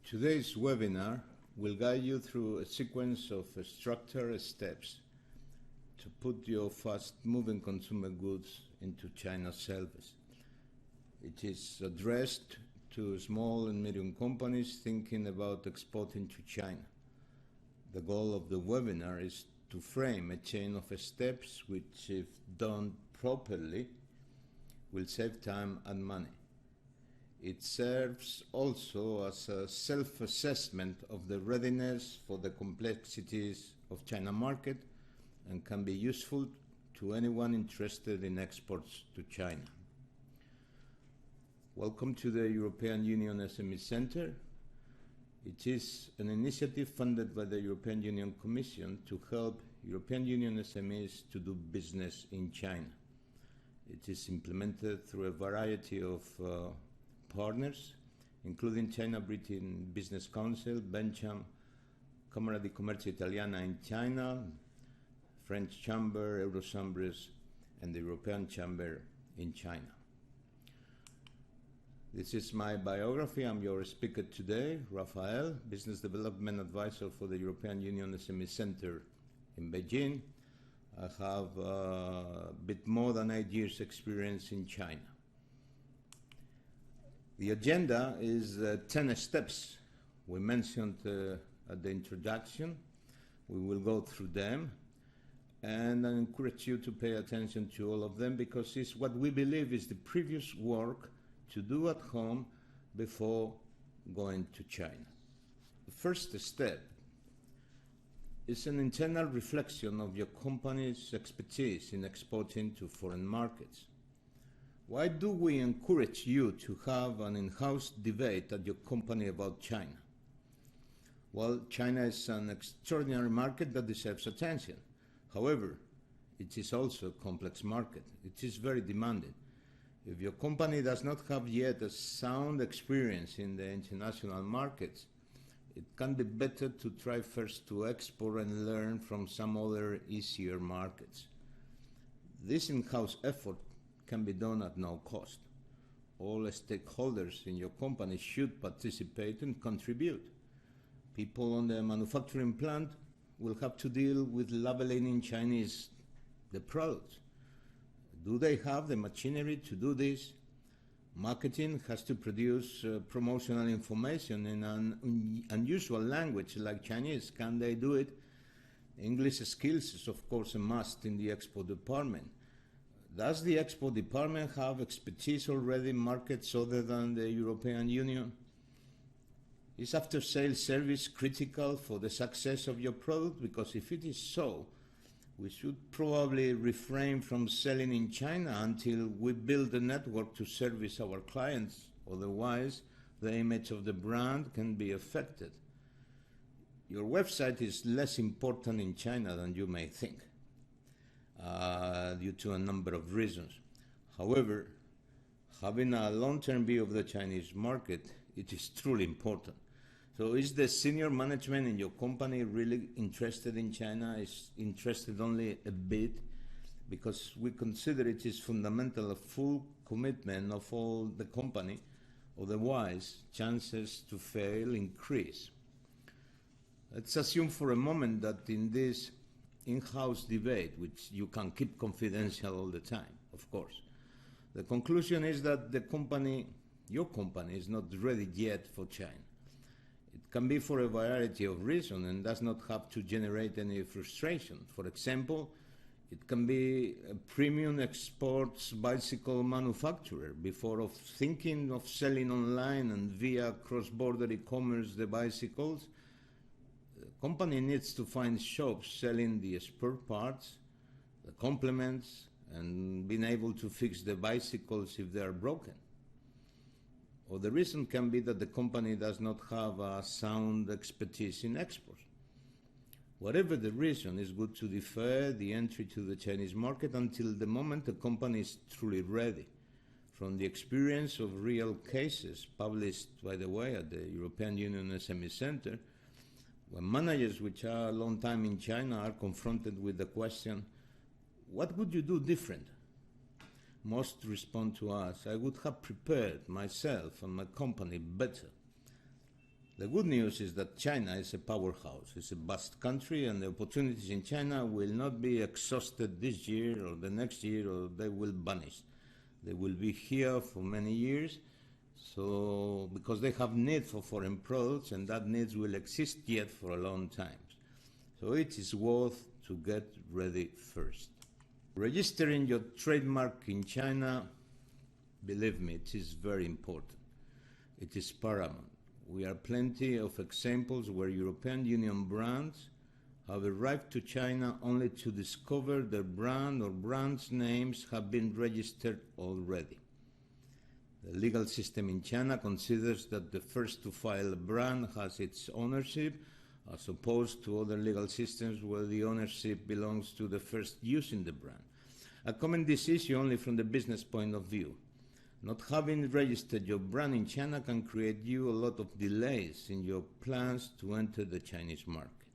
Today's webinar will guide you through a sequence of structured steps to put your fast-moving consumer goods into China's service. It is addressed to small and medium companies thinking about exporting to China. The goal of the webinar is to frame a chain of steps which, if done properly, will save time and money. It serves also as a self-assessment of the readiness for the complexities of China market and can be useful to anyone interested in exports to China. Welcome to the European Union SME Center. It is an initiative funded by the European Union Commission to help European Union SMEs to do business in China. It is implemented through a variety of partners, including China-Britain Business Council, Bencham, Camera di Commercio Italiana in China, French Chamber, Eurochambres, and the European Chamber in China. This is my biography. I'm your speaker today, Raphael, Business Development Advisor for the European Union SME Center in Beijing. I have a bit more than 8 years' experience in China. The agenda is 10 steps we mentioned at the introduction. We will go through them, and I encourage you to pay attention to all of them because it's what we believe is the previous work to do at home before going to China. The first step is an internal reflection of your company's expertise in exporting to foreign markets. Why do we encourage you to have an in-house debate at your company about China? Well, China is an extraordinary market that deserves attention. However, it is also a complex market. It is very demanding. If your company does not have yet a sound experience in the international markets, it can be better to try first to export and learn from some other easier markets. This in-house effort can be done at no cost. All stakeholders in your company should participate and contribute. People on the manufacturing plant will have to deal with labeling in Chinese the products. Do they have the machinery to do this? Marketing has to produce promotional information in an unusual language like Chinese. Can they do it? English skills is of course a must in the export department. Does the export department have expertise already in markets other than the European Union? Is after-sales service critical for the success of your product? Because if it is so, we should probably refrain from selling in China until we build a network to service our clients. Otherwise, the image of the brand can be affected. Your website is less important in China than you may think, due to a number of reasons. However, having a long-term view of the Chinese market, it is truly important. So is the senior management in your company really interested in China? Is interested only a bit? Because we consider it is fundamental, a full commitment of all the company. Otherwise, chances to fail increase. Let's assume for a moment that in this in-house debate, which you can keep confidential all the time, of course, the conclusion is that the company, your company, is not ready yet for China. It can be for a variety of reasons and does not have to generate any frustration. For example, it can be a premium exports bicycle manufacturer. Before thinking of selling online and via cross-border e-commerce the bicycles, the company needs to find shops selling the spare parts, the complements, and being able to fix the bicycles if they are broken. Or the reason can be that the company does not have a sound expertise in exports. Whatever the reason, it's good to defer the entry to the Chinese market until the moment the company is truly ready. From the experience of real cases published, by the way, at the European Union SME Center, when managers which are a long time in China are confronted with the question, what would you do different? Most respond to us, I would have prepared myself and my company better. The good news is that China is a powerhouse. It's a vast country, and the opportunities in China will not be exhausted this year or the next year, or they will vanish. They will be here for many years, so because they have need for foreign products, and that needs will exist yet for a long time. So it is worth to get ready first. Registering your trademark in China, believe me, it is very important. It is paramount. We have plenty of examples where European Union brands have arrived to China only to discover their brand or brands' names have been registered already. The legal system in China considers that the first to file a brand has its ownership, as opposed to other legal systems where the ownership belongs to the first using the brand. I comment this issue only from the business point of view. Not having registered your brand in China can create you a lot of delays in your plans to enter the Chinese market.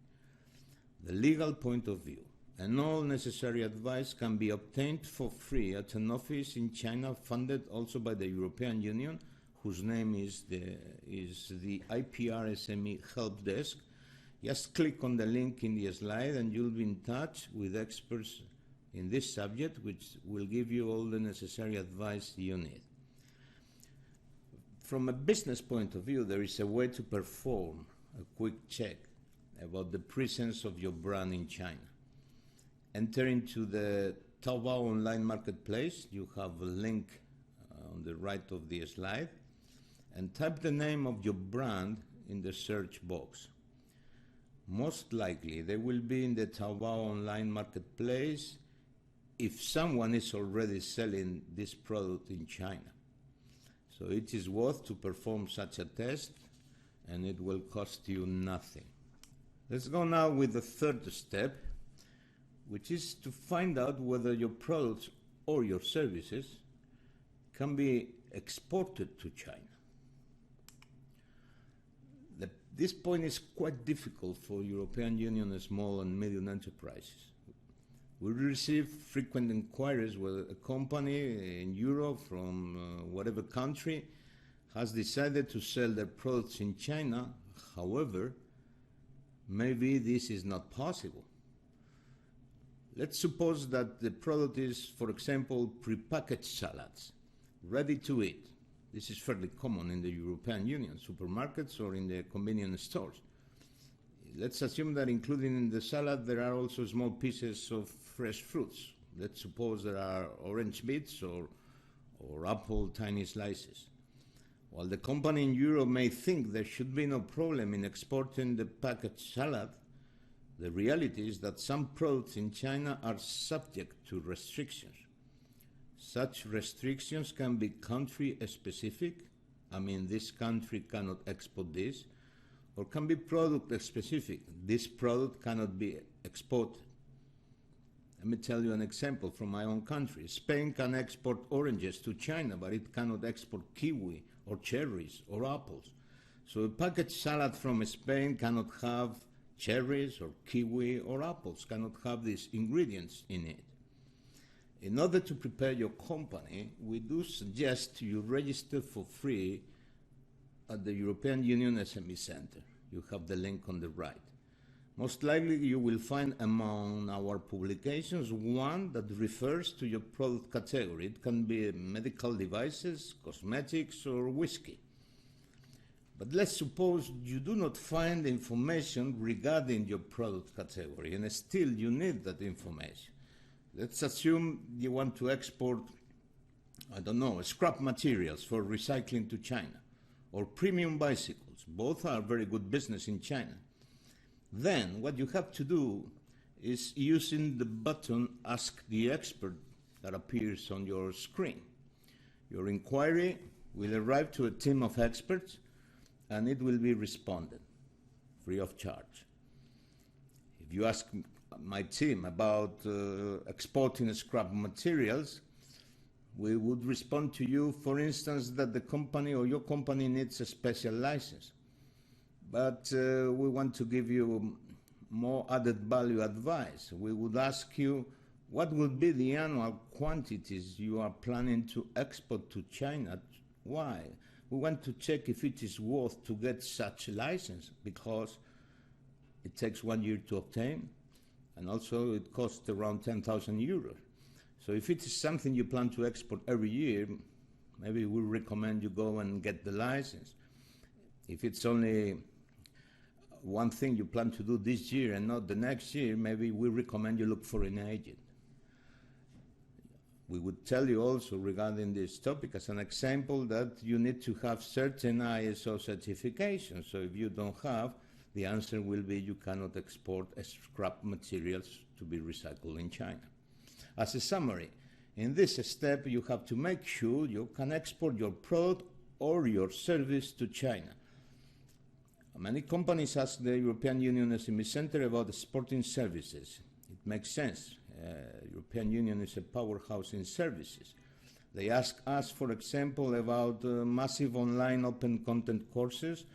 The legal point of view and all necessary advice can be obtained for free at an office in China funded also by the European Union, whose name is the IPR SME Help Desk. Just click on the link in the slide and you'll be in touch with experts in this subject, which will give you all the necessary advice you need. From a business point of view, there is a way to perform a quick check about the presence of your brand in China. Enter into the Taobao online marketplace. You have a link on the right of the slide, and type the name of your brand in the search box. Most likely, they will be in the Taobao online marketplace if someone is already selling this product in China. So it is worth to perform such a test, and it will cost you nothing. Let's go now with the third step, which is to find out whether your products or your services can be exported to China. This point is quite difficult for European Union small and medium enterprises. We receive frequent inquiries whether a company in Europe from whatever country has decided to sell their products in China. However, maybe this is not possible. Let's suppose that the product is, for example, prepackaged salads, ready to eat. This is fairly common in the European Union, supermarkets or in the convenience stores. Let's assume that including in the salad there are also small pieces of fresh fruits. Let's suppose there are orange bits or apple tiny slices. While the company in Europe may think there should be no problem in exporting the packaged salad, the reality is that some products in China are subject to restrictions. Such restrictions can be country-specific, I mean this country cannot export this, or can be product-specific, this product cannot be exported. Let me tell you an example from my own country. Spain can export oranges to China, but it cannot export kiwi or cherries or apples. So a packaged salad from Spain cannot have cherries or kiwi or apples, cannot have these ingredients in it. In order to prepare your company, we do suggest you register for free at the European Union SME Center. You have the link on the right. Most likely you will find among our publications one that refers to your product category. It can be medical devices, cosmetics, or whiskey. But let's suppose you do not find information regarding your product category and still you need that information. Let's assume you want to export, I don't know, scrap materials for recycling to China, or premium bicycles. Both are very good business in China. Then what you have to do is using the button Ask the Expert that appears on your screen. Your inquiry will arrive to a team of experts and it will be responded free of charge. If you ask my team about exporting scrap materials, we would respond to you, for instance, that the company or your company needs a special license. But we want to give you more added value advice. We would ask you what would be the annual quantities you are planning to export to China. Why? we want to check if it is worth to get such a license, because it takes 1 year to obtain, and also it costs around 10,000 euros. So if it is something you plan to export every year, maybe we recommend you go and get the license. If it's only one thing you plan to do this year and not the next year, maybe we recommend you look for an agent. We would tell you also regarding this topic as an example that you need to have certain ISO certifications. So if you don't have, the answer will be you cannot export scrap materials to be recycled in China. As a summary, in this step you have to make sure you can export your product or your service to China. Many companies ask the European Union SME Center about exporting services. It makes sense. European Union is a powerhouse in services. They ask us, for example, about massive online open content courses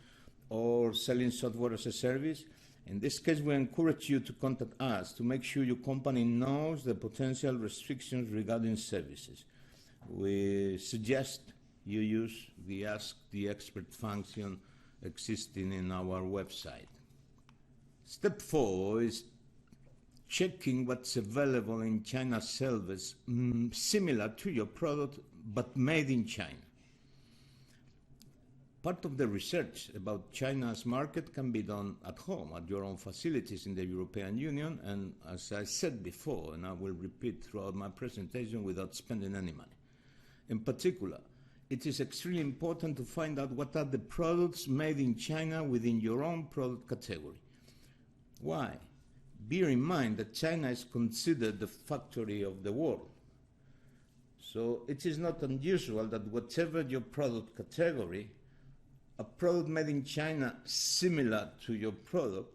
or selling software as a service. In this case, we encourage you to contact us to make sure your company knows the potential restrictions regarding services. We suggest you use the Ask the Expert function existing in our website. Step 4 is checking what's available in China's service similar to your product but made in China. Part of the research about China's market can be done at home, at your own facilities in the European Union, and as I said before, and I will repeat throughout my presentation, without spending any money. In particular, it is extremely important to find out what are the products made in China within your own product category. Why? Bear in mind that China is considered the factory of the world. So it is not unusual that whatever your product category, a product made in China similar to your product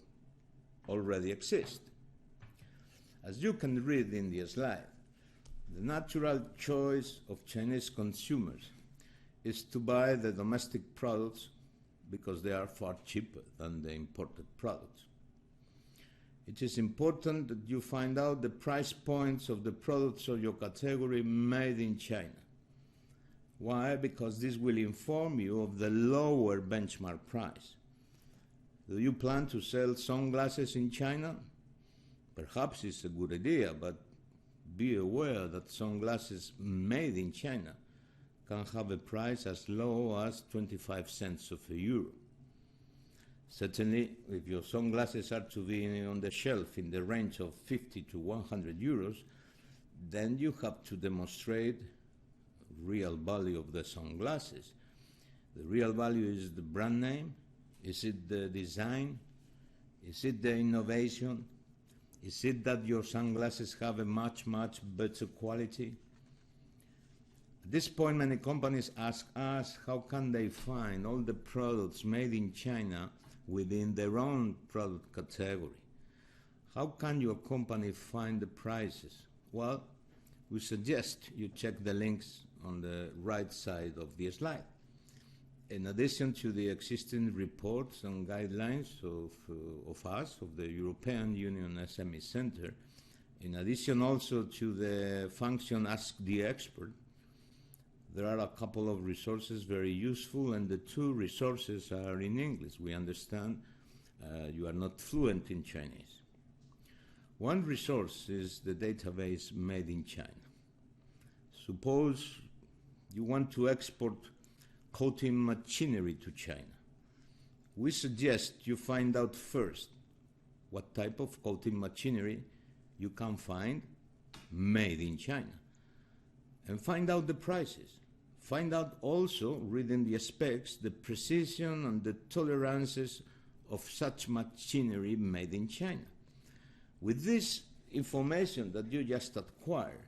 already exists. As you can read in the slide, the natural choice of Chinese consumers is to buy the domestic products because they are far cheaper than the imported products. It is important that you find out the price points of the products of your category made in China. Why? Because this will inform you of the lower benchmark price. Do you plan to sell sunglasses in China? Perhaps it's a good idea, but be aware that sunglasses made in China can have a price as low as 25 cents of a euro. Certainly, if your sunglasses are to be on the shelf in the range of 50 to 100 euros, then you have to demonstrate real value of the sunglasses. The real value is the brand name, is it the design, is it the innovation, is it that your sunglasses have a much better quality? At this point, many companies ask us how can they find all the products made in China within their own product category. How can your company find the prices? Well, we suggest you check the links on the right side of the slide. In addition to the existing reports and guidelines of us, of the European Union SME Center, in addition also to the function Ask the Expert, there are a couple of resources very useful, and the two resources are in English. We understand you are not fluent in Chinese. One resource is the database Made in China. Suppose you want to export coating machinery to China. We suggest you find out first what type of coating machinery you can find made in China, and find out the prices. Find out also, reading the specs, the precision and the tolerances of such machinery made in China. With this information that you just acquired,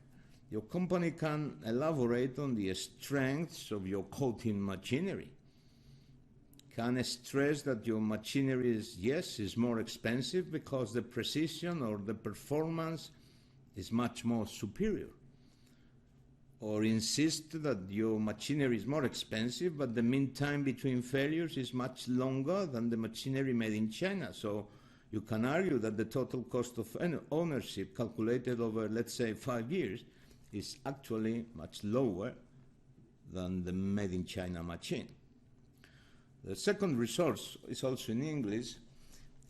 your company can elaborate on the strengths of your coating machinery. Can stress that your machinery is more expensive because the precision or the performance is much more superior. Or insist that your machinery is more expensive, but the mean time between failures is much longer than the machinery made in China. So you can argue that the total cost of ownership calculated over, let's say, 5 years is actually much lower than the made in China machine. The second resource is also in English,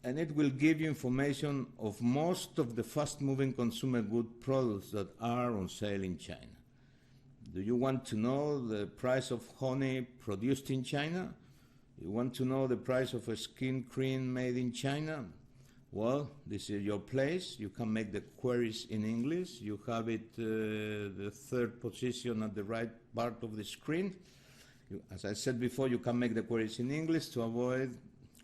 and it will give you information of most of the fast-moving consumer good products that are on sale in China. Do you want to know the price of honey produced in China? You want to know the price of a skin cream made in China? Well, this is your place. You can make the queries in English. You have it the third position at the right part of the screen. As I said before, you can make the queries in English to avoid,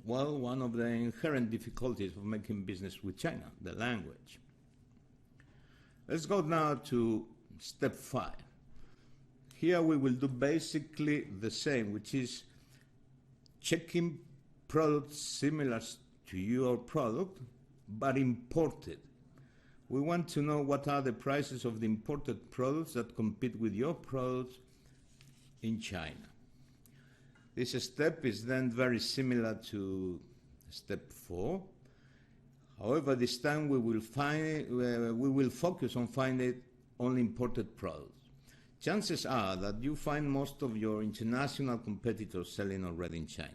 well, one of the inherent difficulties of making business with China, the language. Let's go now to step 5. Here we will do basically the same, which is checking products similar to your product, but imported. We want to know what are the prices of the imported products that compete with your products in China. This step is then very similar to step 4. However, this time we will focus on finding only imported products. Chances are that you find most of your international competitors selling already in China.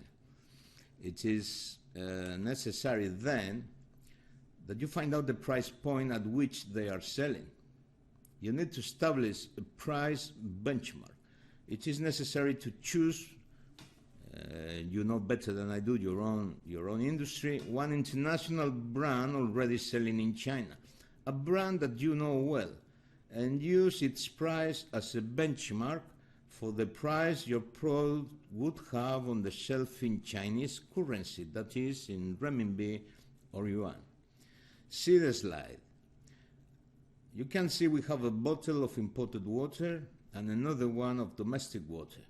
It is necessary then that you find out the price point at which they are selling. You need to establish a price benchmark. It is necessary to choose, you know better than I do, your own industry, one international brand already selling in China, a brand that you know well, and use its price as a benchmark for the price your product would have on the shelf in Chinese currency, that is, in renminbi or yuan. See the slide. You can see we have a bottle of imported water and another one of domestic water.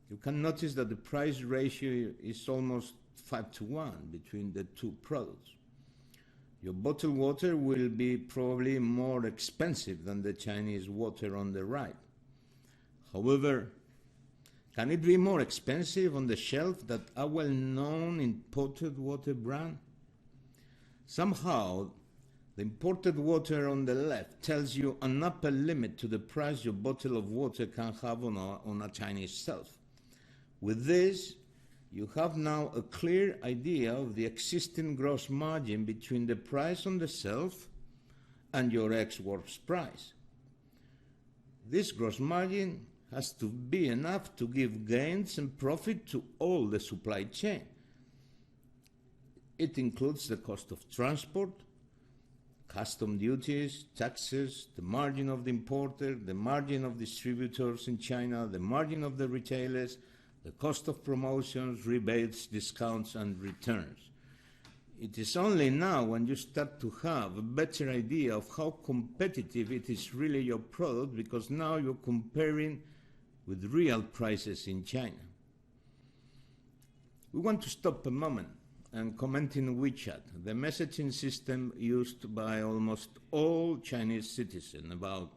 You can notice that the price ratio is almost 5-to-1 between the two products. Your bottled water will be probably more expensive than the Chinese water on the right. However, can it be more expensive on the shelf than a well-known imported water brand? Somehow, the imported water on the left tells you an upper limit to the price your bottle of water can have on a Chinese shelf. With this, you have now a clear idea of the existing gross margin between the price on the shelf and your export price. This gross margin has to be enough to give gains and profit to all the supply chain. It includes the cost of transport, custom duties, taxes, the margin of the importer, the margin of distributors in China, the margin of the retailers, the cost of promotions, rebates, discounts, and returns. It is only now when you start to have a better idea of how competitive it is really your product, because now you're comparing with real prices in China. We want to stop a moment and comment in WeChat, the messaging system used by almost all Chinese citizens, about,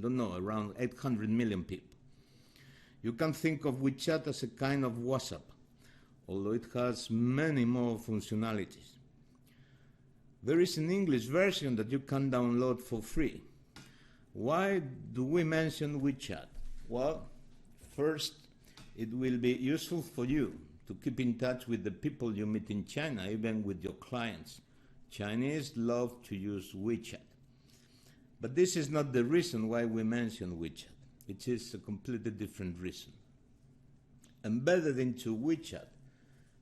around 800 million people. You can think of WeChat as a kind of WhatsApp, although it has many more functionalities. There is an English version that you can download for free. Why do we mention WeChat? Well, first, it will be useful for you to keep in touch with the people you meet in China, even with your clients. Chinese love to use WeChat. But this is not the reason why we mention WeChat. It is a completely different reason. Embedded into WeChat,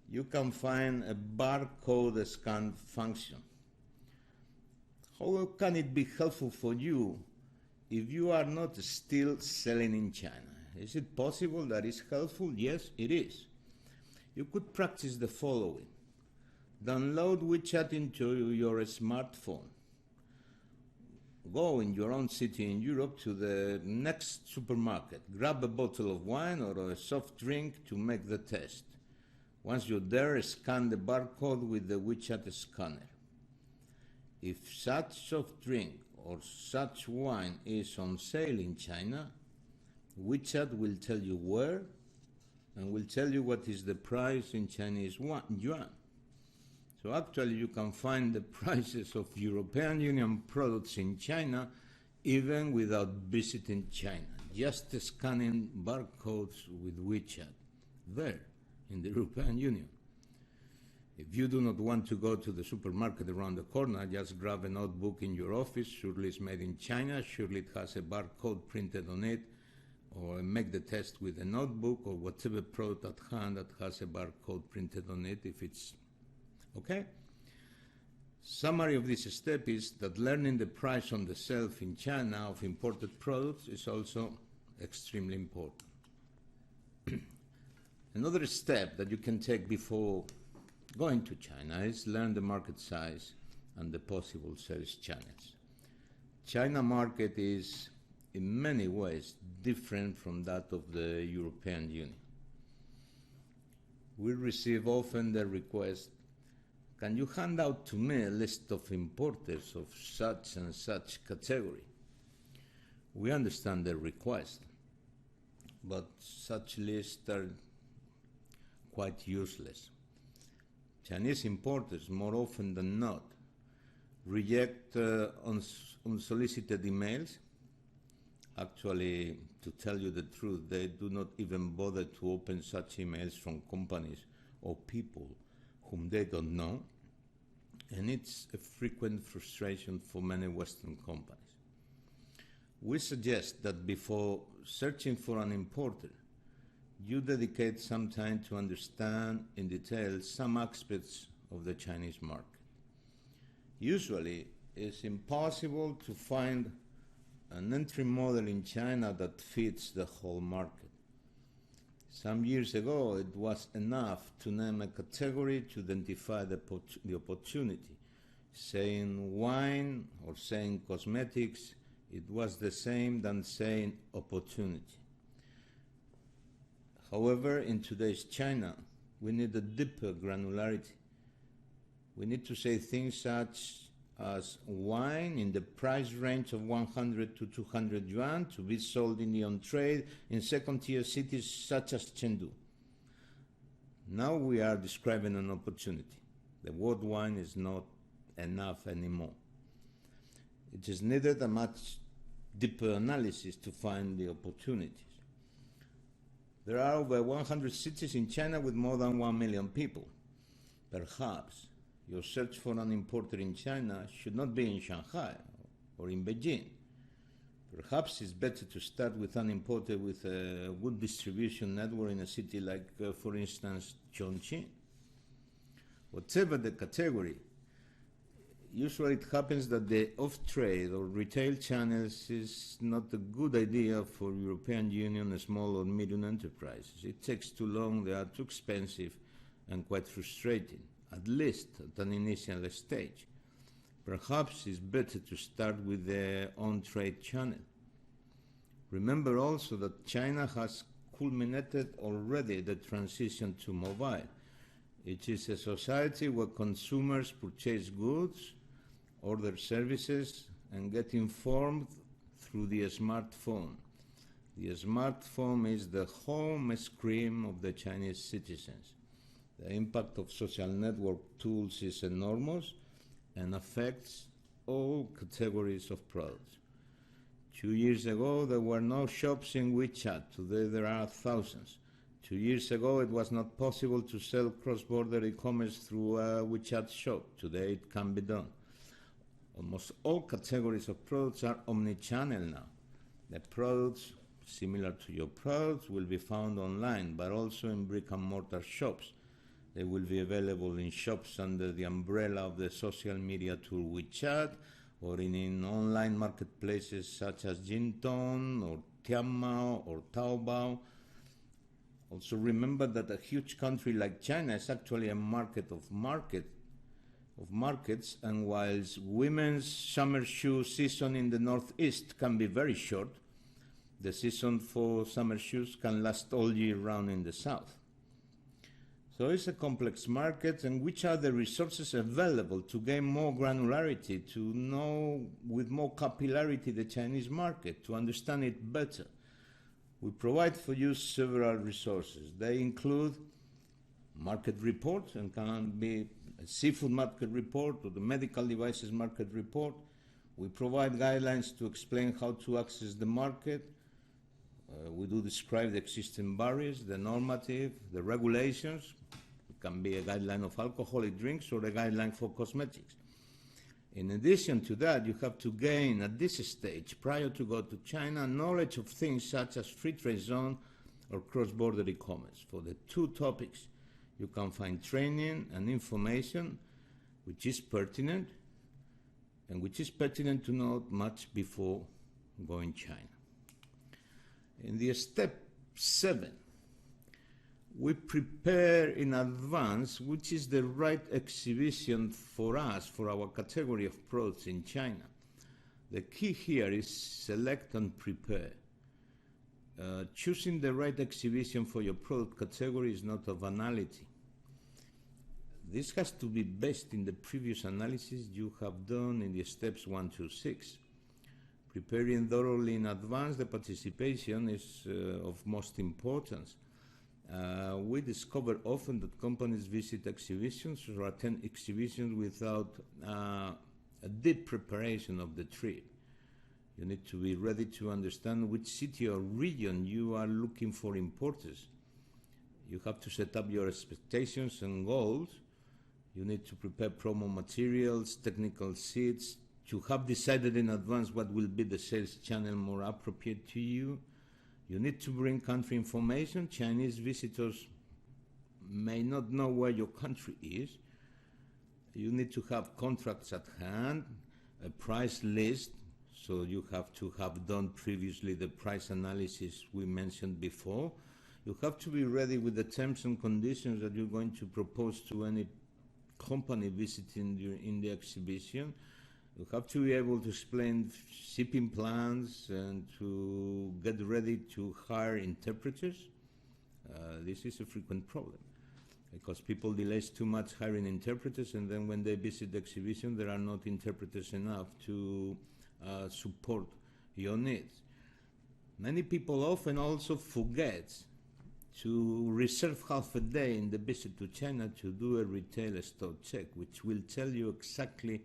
you can find a barcode scan function. How can it be helpful for you if you are not still selling in China? Is it possible that it's helpful? Yes, it is. You could practice the following. Download WeChat into your smartphone. Go in your own city in Europe to the next supermarket. Grab a bottle of wine or a soft drink to make the test. Once you're there, scan the barcode with the WeChat scanner. If such soft drink or such wine is on sale in China, WeChat will tell you where and will tell you what is the price in Chinese yuan. So actually you can find the prices of European Union products in China even without visiting China, just scanning barcodes with WeChat. There, in the European Union. If you do not want to go to the supermarket around the corner, just grab a notebook in your office. Surely it's made in China, surely it has a barcode printed on it, or make the test with a notebook or whatever product at hand that has a barcode printed on it if it's okay. Summary of this step is that learning the price on the shelf in China of imported products is also extremely important. Another step that you can take before going to China is learn the market size and the possible sales channels. China market is in many ways different from that of the European Union. We receive often the request, can you hand out to me a list of importers of such and such category? We understand the request, but such lists are quite useless. Chinese importers, more often than not, reject unsolicited emails. Actually, to tell you the truth, they do not even bother to open such emails from companies or people whom they don't know, and it's a frequent frustration for many Western companies. We suggest that before searching for an importer, you dedicate some time to understand in detail some aspects of the Chinese market. Usually, it's impossible to find an entry model in China that fits the whole market. Some years ago, it was enough to name a category to identify the opportunity. Saying wine or saying cosmetics, it was the same than saying opportunity. However, in today's China, we need a deeper granularity. We need to say things such as wine in the price range of 100 to 200 yuan to be sold in the on-trade in second-tier cities such as Chengdu. Now we are describing an opportunity. The word wine is not enough anymore. It is needed a much deeper analysis to find the opportunities. There are over 100 cities in China with more than 1 million people. Perhaps your search for an importer in China should not be in Shanghai or in Beijing. Perhaps it's better to start with an importer with a good distribution network in a city like, for instance, Chongqing. Whatever the category, usually it happens that the off-trade or retail channels is not a good idea for European Union small or medium enterprises. It takes too long, they are too expensive and quite frustrating, at least at an initial stage. Perhaps it's better to start with the on-trade channel. Remember also that China has culminated already the transition to mobile. It is a society where consumers purchase goods, order services, and get informed through the smartphone. The smartphone is the home screen of the Chinese citizens. The impact of social network tools is enormous and affects all categories of products. 2 years ago, there were no shops in WeChat. Today, there are thousands. 2 years ago, it was not possible to sell cross-border e-commerce through a WeChat shop. Today, it can be done. Almost all categories of products are omni-channel now. The products similar to your products will be found online, but also in brick-and-mortar shops. They will be available in shops under the umbrella of the social media tool WeChat, or in online marketplaces such as Jingdong or Tianmao or Taobao. Also remember that a huge country like China is actually a market of markets, and whilst women's summer shoe season in the northeast can be very short, the season for summer shoes can last all year round in the south. So it's a complex market, and which are the resources available to gain more granularity, to know with more capillarity the Chinese market, to understand it better. We provide for you several resources. They include market reports, and can be a seafood market report or the medical devices market report. We provide guidelines to explain how to access the market, We do describe the existing barriers, the normative, the regulations. It can be a guideline of alcoholic drinks or a guideline for cosmetics. In addition to that, you have to gain at this stage, prior to go to China, knowledge of things such as free trade zone or cross-border e-commerce. For the two topics, you can find training and information which is pertinent, and which is pertinent to know much before going China. In the step 7, we prepare in advance which is the right exhibition for us, for our category of products in China. The key here is select and prepare. Choosing the right exhibition for your product category is not a banality. This has to be based in the previous analysis you have done in the steps 1 to 6. Preparing thoroughly in advance the participation is of most importance. We discover often that companies visit exhibitions or attend exhibitions without a deep preparation of the trip. You need to be ready to understand which city or region you are looking for importers. You have to set up your expectations and goals. You need to prepare promo materials, technical sheets, to have decided in advance what will be the sales channel more appropriate to you. You need to bring country information. Chinese visitors may not know where your country is. You need to have contracts at hand, a price list, so you have to have done previously the price analysis we mentioned before. You have to be ready with the terms and conditions that you're going to propose to any company visiting you in the exhibition. You have to be able to explain shipping plans and to get ready to hire interpreters. This is a frequent problem because people delay too much hiring interpreters, and then when they visit the exhibition there are not interpreters enough to support your needs. Many people often also forget to reserve half a day in the visit to China to do a retail stock check, which will tell you exactly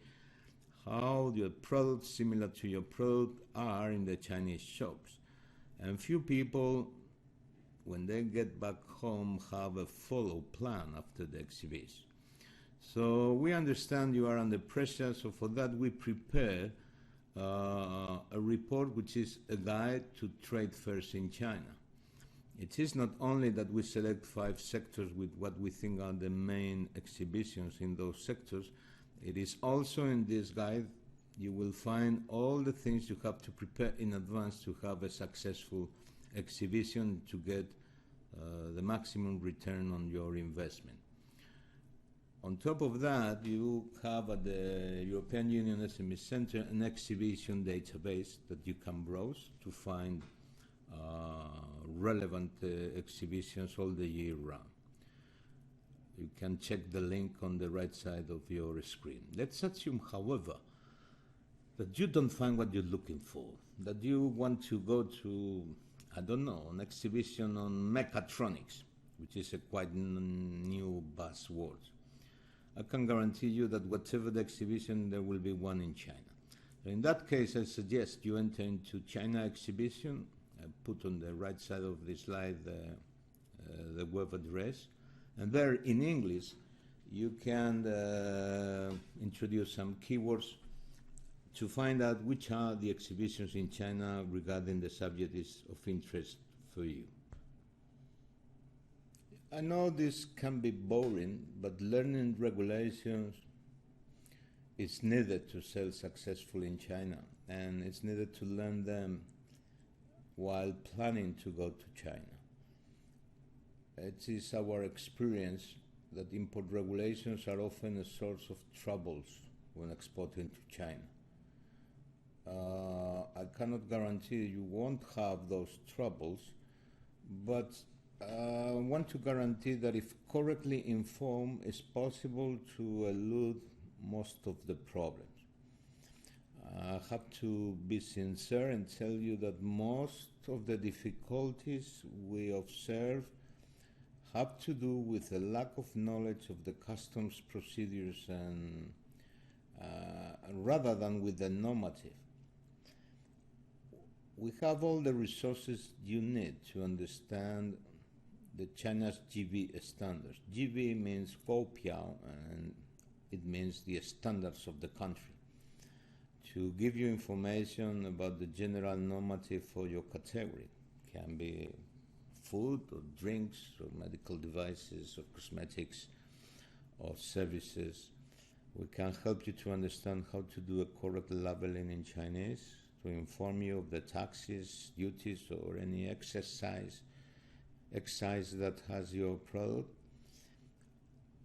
how your products similar to your product are in the Chinese shops. And few people, when they get back home, have a follow plan after the exhibition. So we understand you are under pressure, so for that we prepare a report which is a guide to trade fairs in China. It is not only that we select 5 sectors with what we think are the main exhibitions in those sectors. It is also in this guide you will find all the things you have to prepare in advance to have a successful exhibition to get the maximum return on your investment. On top of that, you have at the European Union SME Center an exhibition database that you can browse to find relevant exhibitions all the year round. You can check the link on the right side of your screen. Let's assume, however, that you don't find what you're looking for, that you want to go to, I don't know, an exhibition on mechatronics, which is a quite new buzzword. I can guarantee you that whatever the exhibition, there will be one in China. In that case, I suggest you enter into China exhibition. I put on the right side of the slide the web address. And there in English, you can introduce some keywords to find out which are the exhibitions in China regarding the subject is of interest for you. I know this can be boring, but learning regulations is needed to sell successfully in China, and it's needed to learn them while planning to go to China. It is our experience that import regulations are often a source of troubles when exporting to China. I cannot guarantee you won't have those troubles, but I want to guarantee that if correctly informed, it's possible to elude most of the problems. I have to be sincere and tell you that most of the difficulties we observe have to do with a lack of knowledge of the customs procedures and rather than with the normative. we have all the resources you need to understand the China's GB standards. GB means Goupiao, and it means the standards of the country. To give you information about the general normative for your category, can be food or drinks or medical devices or cosmetics or services. We can help you to understand how to do a correct labeling in Chinese, to inform you of the taxes, duties, or any excise that has your product.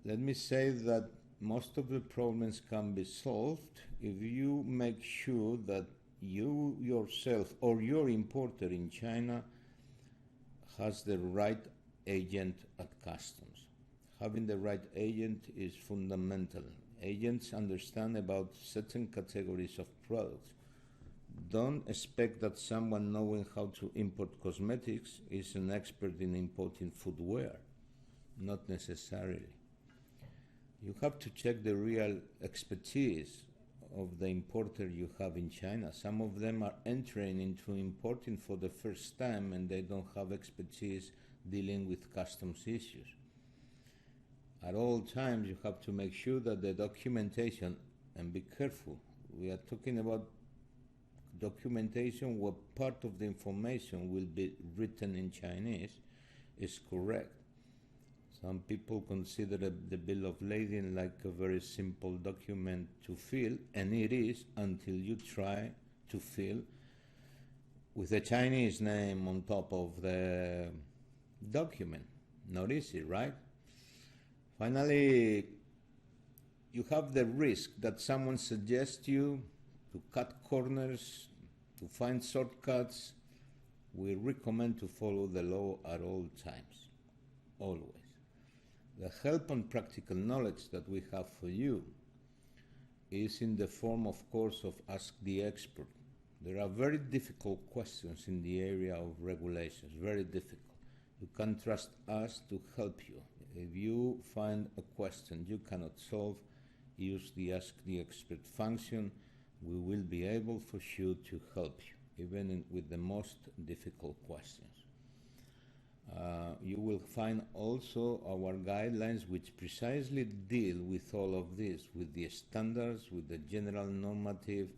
Let me say that most of the problems can be solved if you make sure that you yourself or your importer in China has the right agent at customs. Having the right agent is fundamental. Agents understand about certain categories of products. Don't expect that someone knowing how to import cosmetics is an expert in importing footwear. Not necessarily. You have to check the real expertise of the importer you have in China. Some of them are entering into importing for the first time and they don't have expertise dealing with customs issues. At all times, you have to make sure that the documentation, and be careful, we are talking about documentation where part of the information will be written in Chinese, is correct. Some people consider the bill of lading like a very simple document to fill, and it is until you try to fill with a Chinese name on top of the document. Not easy, right? Finally, you have the risk that someone suggests you to cut corners, to find shortcuts. We recommend to follow the law at all times, always. The help and practical knowledge that we have for you is in the form, of course, of Ask the Expert. There are very difficult questions in the area of regulations, very difficult. You can trust us to help you. If you find a question you cannot solve, use the Ask the Expert function. We will be able for sure to help you, even with the most difficult questions. You will find also our guidelines which precisely deal with all of this, with the standards, with the general normative,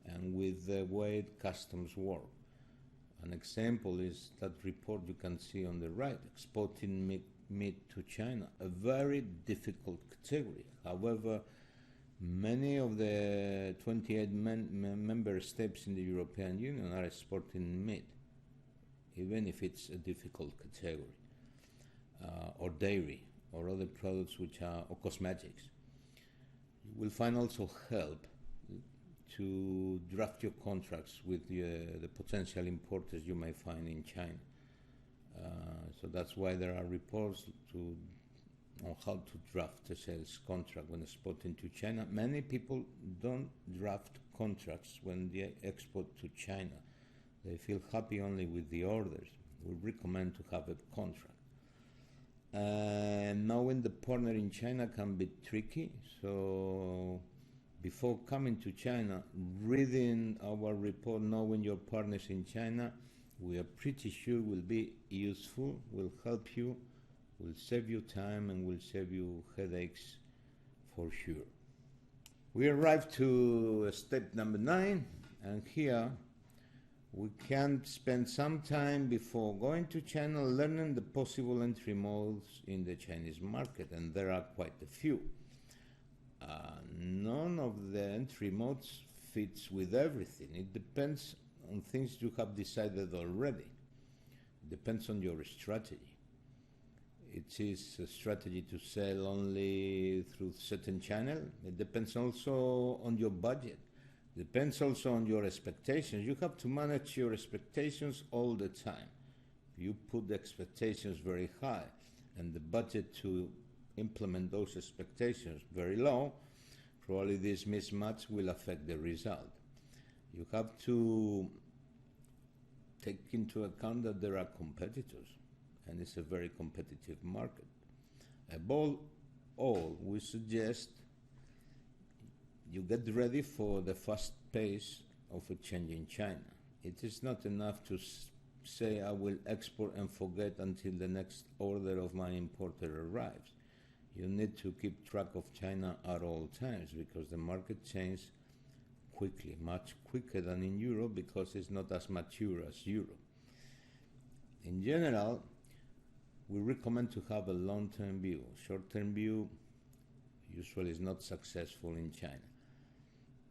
and with the way customs work. An example is that report you can see on the right, exporting meat to China, a very difficult category. However, many of the 28 member states in the European Union are exporting meat, even if it's a difficult category, or dairy, or other products which are, or cosmetics. You will find also help to draft your contracts with the potential importers you may find in China. So that's why there are reports on how to draft a sales contract when exporting to China. Many people don't draft contracts when they export to China. They feel happy only with the orders. We recommend to have a contract. Knowing the partner in China can be tricky, so before coming to China, reading our report, knowing your partners in China, we are pretty sure will be useful, will help you, will save you time, and will save you headaches for sure. We arrived to step number 9, and here we can spend some time before going to China learning the possible entry modes in the Chinese market, and there are quite a few. None of the entry modes fits with everything. It depends on things you have decided already. It depends on your strategy. It is a strategy to sell only through certain channel. It depends also on your budget. Depends also on your expectations. You have to manage your expectations all the time. If you put the expectations very high and the budget to implement those expectations very low, probably this mismatch will affect the result. You have to take into account that there are competitors, and it's a very competitive market. Above all, we suggest you get ready for the fast pace of a change in China. It is not enough to say I will export and forget until the next order of my importer arrives. You need to keep track of China at all times because the market changes quickly, much quicker than in Europe because it's not as mature as Europe. In general, we recommend to have a long-term view. Short-term view usually is not successful in China.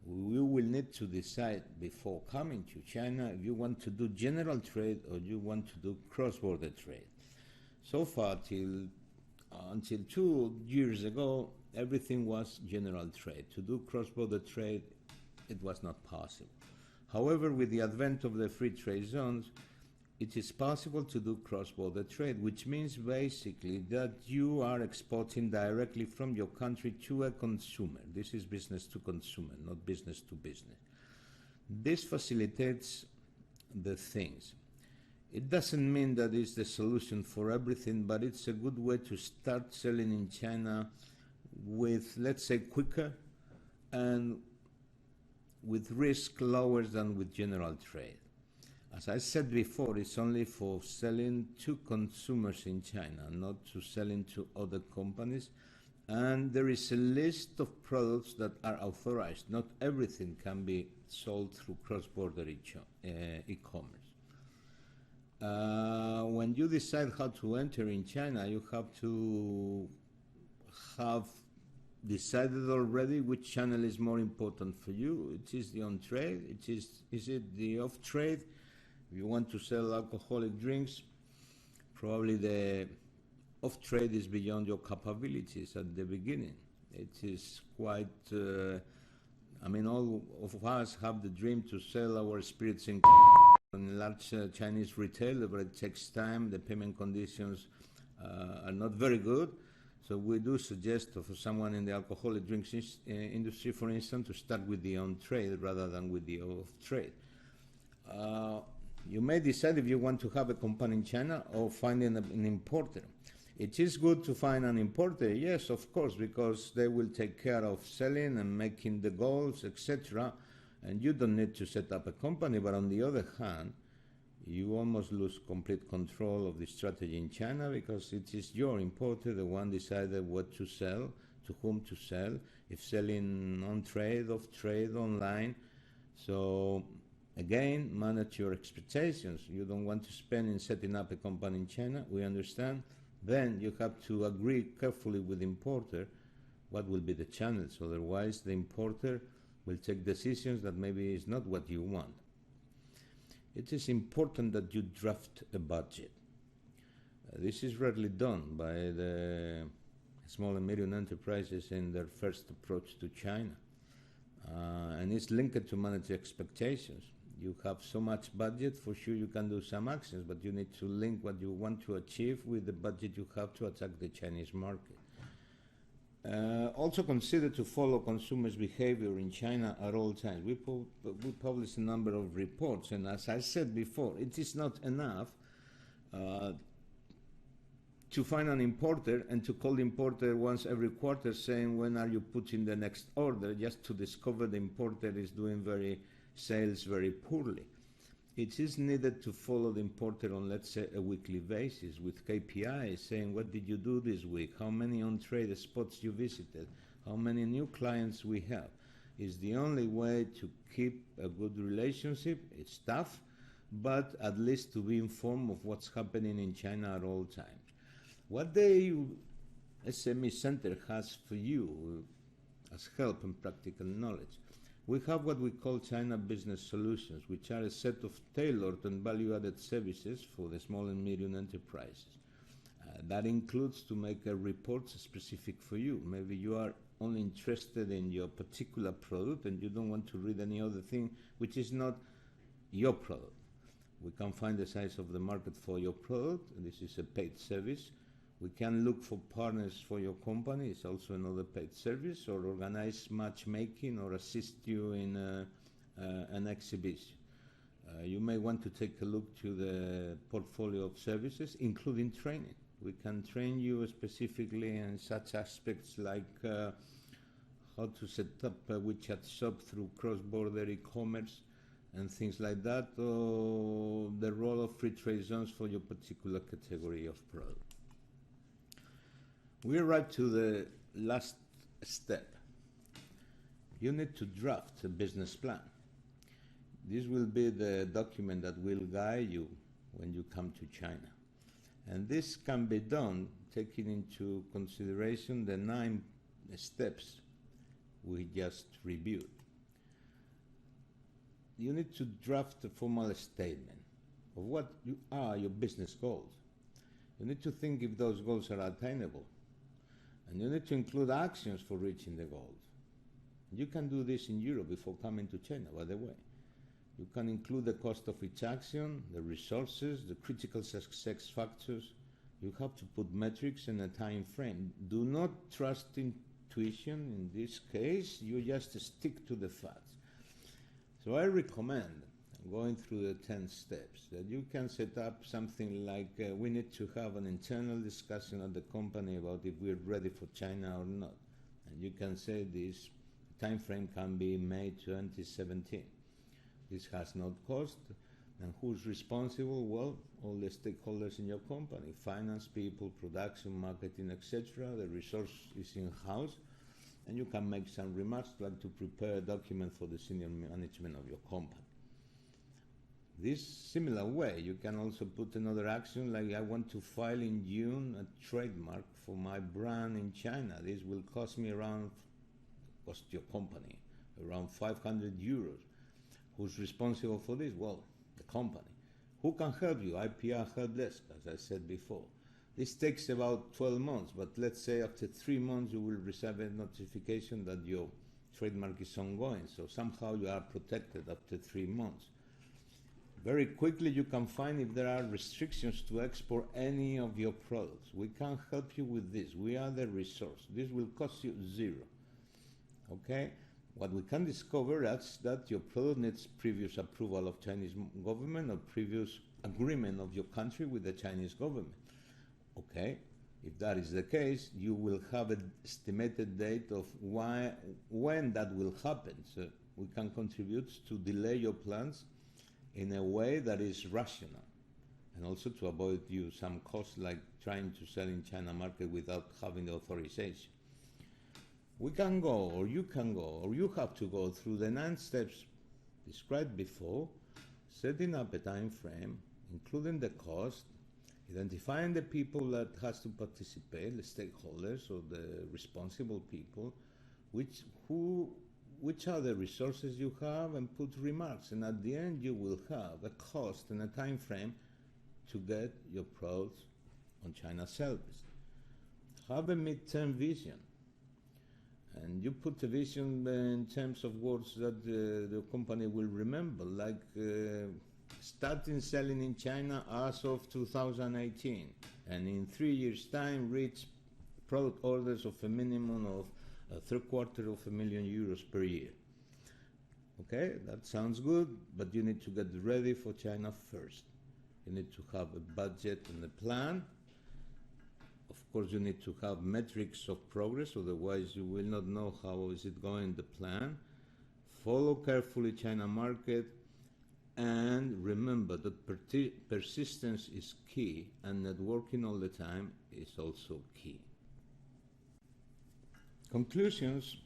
We will need to decide before coming to China if you want to do general trade or you want to do cross-border trade. So far, until 2 years ago, everything was general trade. To do cross-border trade, it was not possible. However, with the advent of the free trade zones, it is possible to do cross-border trade, which means basically that you are exporting directly from your country to a consumer. This is business to consumer, not business to business. This facilitates the things. It doesn't mean that it's the solution for everything, but it's a good way to start selling in China with, let's say, quicker and with risk lower than with general trade. As I said before, it's only for selling to consumers in China, not to selling to other companies. And there is a list of products that are authorized. Not everything can be sold through cross-border e-commerce. When you decide how to enter in China, you have to have decided already which channel is more important for you. It is the on-trade, is it the off-trade? If you want to sell alcoholic drinks, probably the off-trade is beyond your capabilities at the beginning. It is quite, all of us have the dream to sell our spirits in large Chinese retailer, but it takes time. The payment conditions are not very good. So we do suggest for someone in the alcoholic drinks industry, for instance, to start with the on-trade rather than with the off-trade. You may decide if you want to have a company in China or finding an importer. It is good to find an importer, yes, of course, because they will take care of selling and making the goals, etc. And you don't need to set up a company. But on the other hand, you almost lose complete control of the strategy in China because it is your importer, the one decided what to sell, to whom to sell, if selling on trade, off trade, online. So again, manage your expectations. You don't want to spend in setting up a company in China, we understand. Then you have to agree carefully with the importer what will be the channels. Otherwise, the importer will take decisions that maybe is not what you want. It is important that you draft a budget. This is rarely done by the small and medium enterprises in their first approach to China. And it's linked to manage expectations. You have so much budget, for sure you can do some actions, but you need to link what you want to achieve with the budget you have to attack the Chinese market. Also consider to follow consumers' behavior in China at all times. We publish a number of reports, and as I said before, it is not enough to find an importer and to call the importer once every quarter saying when are you putting the next order, just to discover the importer is doing sales very poorly. It is needed to follow the importer on, let's say, a weekly basis with KPIs saying what did you do this week, how many on-trade spots you visited, how many new clients we have. It's the only way to keep a good relationship. It's tough, but at least to be informed of what's happening in China at all times. What the EU SME Center has for you as help and practical knowledge. We have what we call China Business Solutions, which are a set of tailored and value-added services for the small and medium enterprises. That includes to make a report specific for you. Maybe you are only interested in your particular product and you don't want to read any other thing which is not your product. We can find the size of the market for your product. This is a paid service. We can look for partners for your company. It's also another paid service, or organize matchmaking or assist you in an exhibition. You may want to take a look to the portfolio of services, including training. We can train you specifically in such aspects like how to set up a WeChat shop through cross-border e-commerce, and things like that, or the role of free trade zones for your particular category of product. We arrive to the last step. You need to draft a business plan. This will be the document that will guide you when you come to China. And this can be done taking into consideration the 9 steps we just reviewed. You need to draft a formal statement of what are your business goals. You need to think if those goals are attainable. And you need to include actions for reaching the goals. You can do this in Europe before coming to China, by the way. You can include the cost of each action, the resources, the critical success factors. You have to put metrics and a time frame. Do not trust intuition in this case. You just stick to the facts. So I recommend going through the 10 steps that you can set up something like we need to have an internal discussion at the company about if we're ready for China or not. And you can say this time frame can be May 2017. This has no cost. And who's responsible? Well, all the stakeholders in your company, finance people, production, marketing, etc. The resource is in-house. And you can make some remarks like to prepare a document for the senior management of your company. This similar way, you can also put another action like I want to file in June a trademark for my brand in China. This will cost me cost your company around 500 euros. Who's responsible for this? Well, the company. Who can help you? IPR help desk, as I said before. This takes about 12 months, but let's say after 3 months you will receive a notification that your trademark is ongoing, so somehow you are protected after 3 months. Very quickly you can find if there are restrictions to export any of your products. We can help you with this. We are the resource. This will cost you 0. Okay? What we can discover is that your product needs previous approval of Chinese government or previous agreement of your country with the Chinese government. Okay, if that is the case, you will have an estimated date of when that will happen. So we can contribute to delay your plans in a way that is rational, and also to avoid you some costs like trying to sell in China market without having the authorization. We can go, or you can go, or you have to go through the 9 steps described before, setting up a time frame, including the cost, identifying the people that has to participate, the stakeholders or the responsible people, which are the resources you have, and put remarks. And at the end, you will have a cost and a time frame to get your products on China's service. Have a midterm vision. And you put a vision in terms of words that the company will remember, like starting selling in China as of 2018, and in 3 years' time reach product orders of a minimum of €750,000 per year. Okay, that sounds good, but you need to get ready for China first. You need to have a budget and a plan. Of course, you need to have metrics of progress, otherwise you will not know how is it going, the plan. Follow carefully China market, and remember that persistence is key, and networking all the time is also key. Conclusions.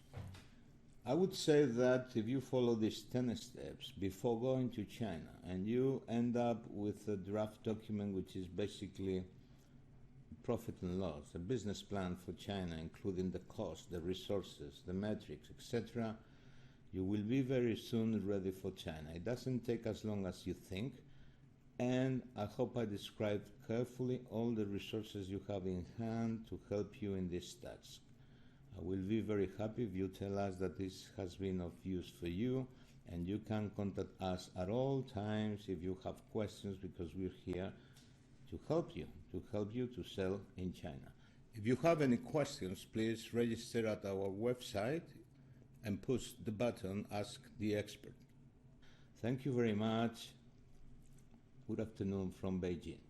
I would say that if you follow these 10 steps before going to China, and you end up with a draft document which is basically profit and loss, a business plan for China, including the cost, the resources, the metrics, etc., you will be very soon ready for China. It doesn't take as long as you think, and I hope I described carefully all the resources you have in hand to help you in this task. I will be very happy if you tell us that this has been of use for you, and you can contact us at all times if you have questions, because we're here to help you to sell in China. If you have any questions, please register at our website and push the button Ask the Expert. Thank you very much. Good afternoon from Beijing.